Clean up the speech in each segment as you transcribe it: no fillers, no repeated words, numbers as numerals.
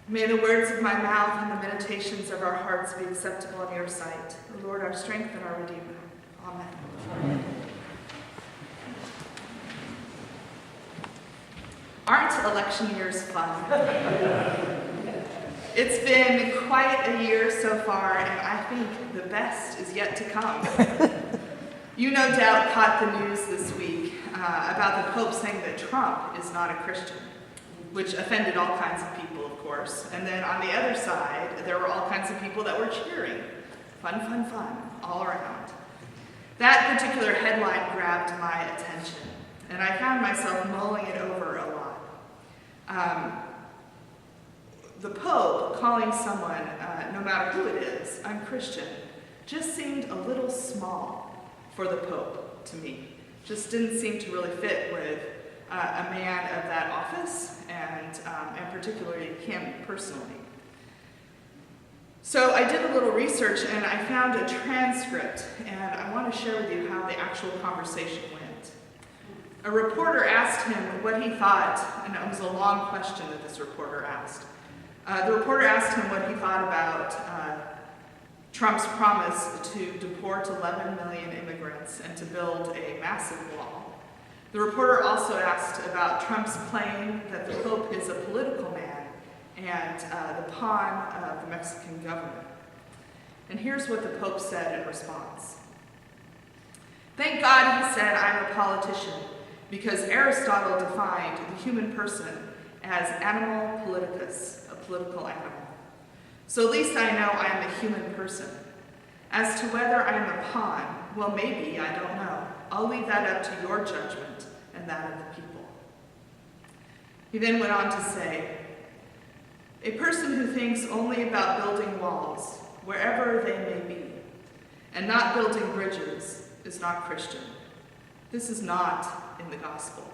May the words of my mouth and the meditations of our hearts be acceptable in your sight, O Lord, our strength and our Redeemer. Amen. Amen. Aren't election years fun? It's been quite a year so far, and I think the best is yet to come. You no doubt caught the news this week about the Pope saying that Trump is not a Christian, which offended all kinds of people, of course. And then on the other side, there were all kinds of people that were cheering. Fun, fun, fun, all around. That particular headline grabbed my attention, and I found myself mulling it over a lot. The Pope calling someone, no matter who it is, unchristian, just seemed a little small for the Pope to me. Just didn't seem to really fit with a man of that office, and particularly him personally. So I did a little research and I found a transcript, and I want to share with you how the actual conversation went. A reporter asked him what he thought, and it was a long question that this reporter asked. The reporter asked him what he thought about Trump's promise to deport 11 million immigrants and to build a massive wall. The reporter also asked about Trump's claim that the Pope is a political man and the pawn of the Mexican government. And here's what the Pope said in response. "Thank God," he said, "I'm a politician, because Aristotle defined the human person as animal politicus, a political animal. So at least I know I am a human person. As to whether I am a pawn, well, maybe, I don't know. I'll leave that up to your judgment and that of the people." He then went on to say, "A person who thinks only about building walls, wherever they may be, and not building bridges, is not Christian. This is not in the gospel.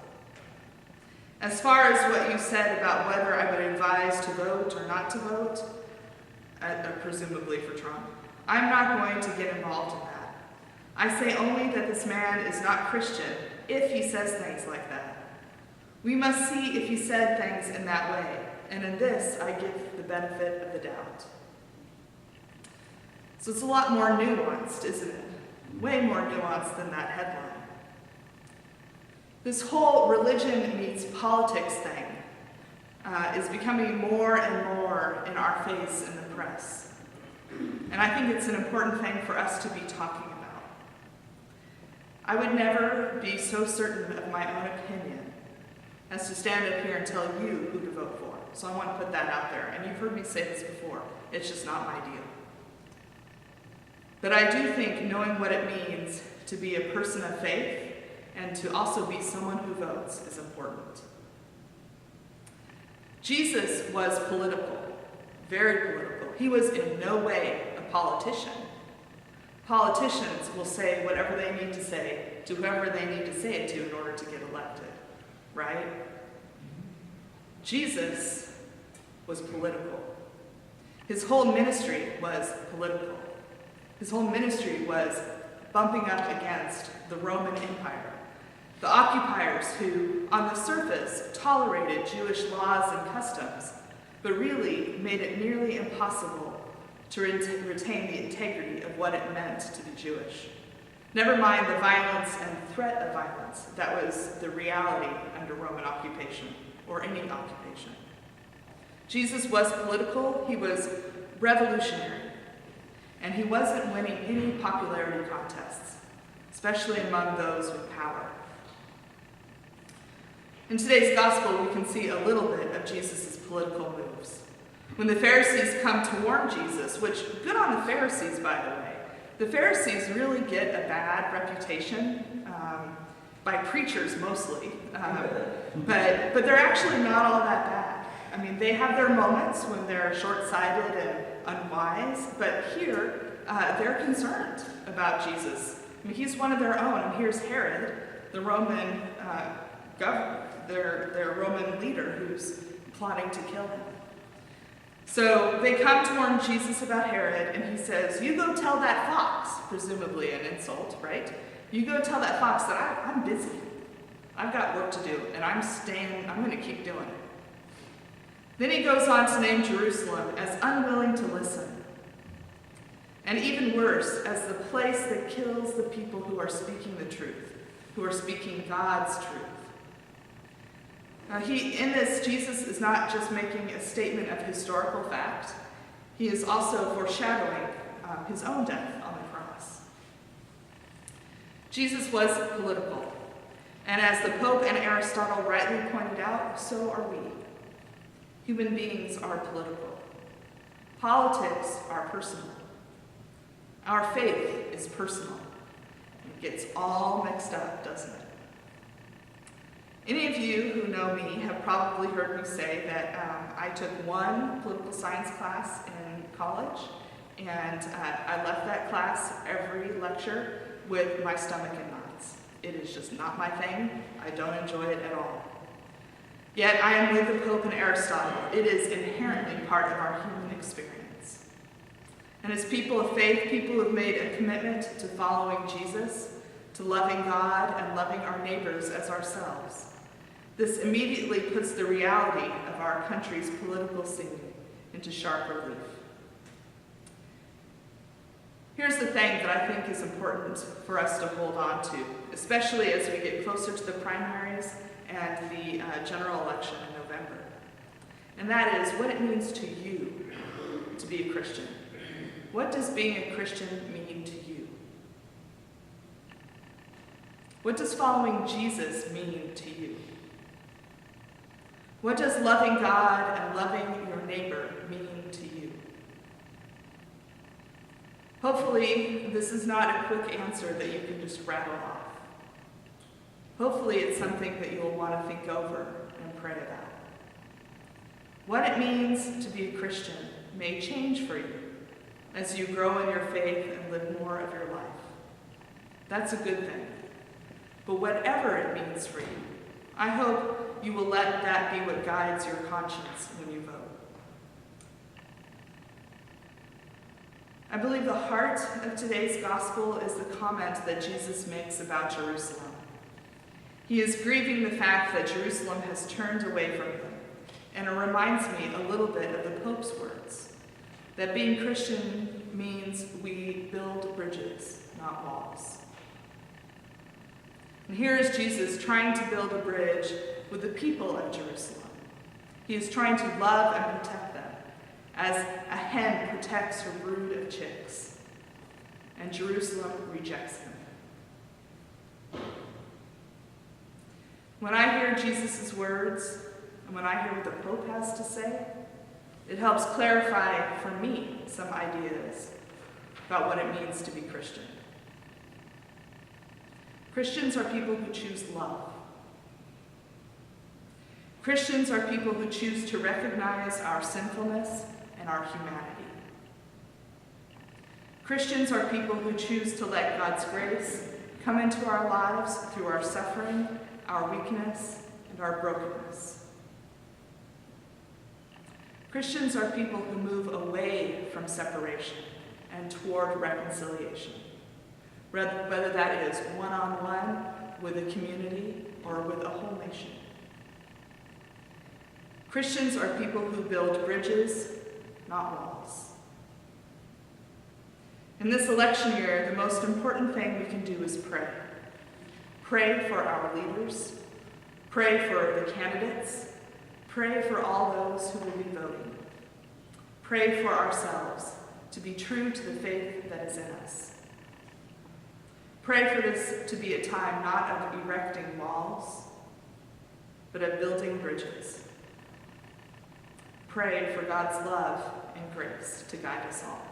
As far as what you said about whether I would advise to vote or not to vote, presumably for Trump, I'm not going to get involved in that. I say only that this man is not Christian if he says things like that. We must see if he said things in that way, and in this I give the benefit of the doubt." So it's a lot more nuanced, isn't it? Way more nuanced than that headline. This whole religion meets politics thing is becoming more and more in our face in the press. And I think it's an important thing for us to be talking about. I would never be so certain of my own opinion as to stand up here and tell you who to vote for. So I want to put that out there. And you've heard me say this before. It's just not my deal. But I do think knowing what it means to be a person of faith and to also be someone who votes is important. Jesus was political, very political. He was in no way a politician. Politicians will say whatever they need to say to whoever they need to say it to in order to get elected, right? Jesus was political. His whole ministry was political. His whole ministry was bumping up against the Roman Empire, the occupiers who, on the surface, tolerated Jewish laws and customs, but really made it nearly impossible to retain the integrity of what it meant to be Jewish. Never mind the violence and threat of violence that was the reality under Roman occupation, or any occupation. Jesus was political, he was revolutionary, and he wasn't winning any popularity contests, especially among those with power. In today's gospel, we can see a little bit of Jesus' political moves. When the Pharisees come to warn Jesus, which, good on the Pharisees, by the way, the Pharisees really get a bad reputation by preachers mostly, but they're actually not all that bad. I mean, they have their moments when they're short-sighted and unwise, but here they're concerned about Jesus. I mean, he's one of their own, and here's Herod, the Roman governor, their Roman leader who's plotting to kill him. So they come to warn Jesus about Herod, and he says, "You go tell that fox," presumably an insult, right? "You go tell that fox that I'm busy. I've got work to do, and I'm going to keep doing it." Then he goes on to name Jerusalem as unwilling to listen. And even worse, as the place that kills the people who are speaking the truth, who are speaking God's truth. In this, Jesus is not just making a statement of historical fact, he is also foreshadowing his own death on the cross. Jesus was political, and as the Pope and Aristotle rightly pointed out, so are we. Human beings are political. Politics are personal. Our faith is personal. It gets all mixed up, doesn't it? Any of you who know me have probably heard me say that I took one political science class in college, and I left that class every lecture with my stomach in knots. It is just not my thing. I don't enjoy it at all. Yet I am with the Pope and Aristotle. It is inherently part of our human experience. And as people of faith, people who have made a commitment to following Jesus, to loving God and loving our neighbors as ourselves, this immediately puts the reality of our country's political scene into sharp relief. Here's the thing that I think is important for us to hold on to, especially as we get closer to the primaries and the general election in November. And that is what it means to you to be a Christian. What does being a Christian mean to you? What does following Jesus mean to you? What does loving God and loving your neighbor mean to you? Hopefully, this is not a quick answer that you can just rattle off. Hopefully, it's something that you'll want to think over and pray about. What it means to be a Christian may change for you as you grow in your faith and live more of your life. That's a good thing. But whatever it means for you, I hope you will let that be what guides your conscience when you vote. I believe the heart of today's gospel is the comment that Jesus makes about Jerusalem. He is grieving the fact that Jerusalem has turned away from him, and it reminds me a little bit of the Pope's words, that being Christian means we build bridges, not walls. And here is Jesus trying to build a bridge with the people of Jerusalem. He is trying to love and protect them, as a hen protects her brood of chicks, and Jerusalem rejects him. When I hear Jesus' words, and when I hear what the Pope has to say, it helps clarify for me some ideas about what it means to be Christian. Christians are people who choose love. Christians are people who choose to recognize our sinfulness and our humanity. Christians are people who choose to let God's grace come into our lives through our suffering, our weakness, and our brokenness. Christians are people who move away from separation and toward reconciliation, whether that is one-on-one, with a community, or with a whole nation. Christians are people who build bridges, not walls. In this election year, the most important thing we can do is pray. Pray for our leaders. Pray for the candidates. Pray for all those who will be voting. Pray for ourselves to be true to the faith that is in us. Pray for this to be a time not of erecting walls, but of building bridges. Pray for God's love and grace to guide us all.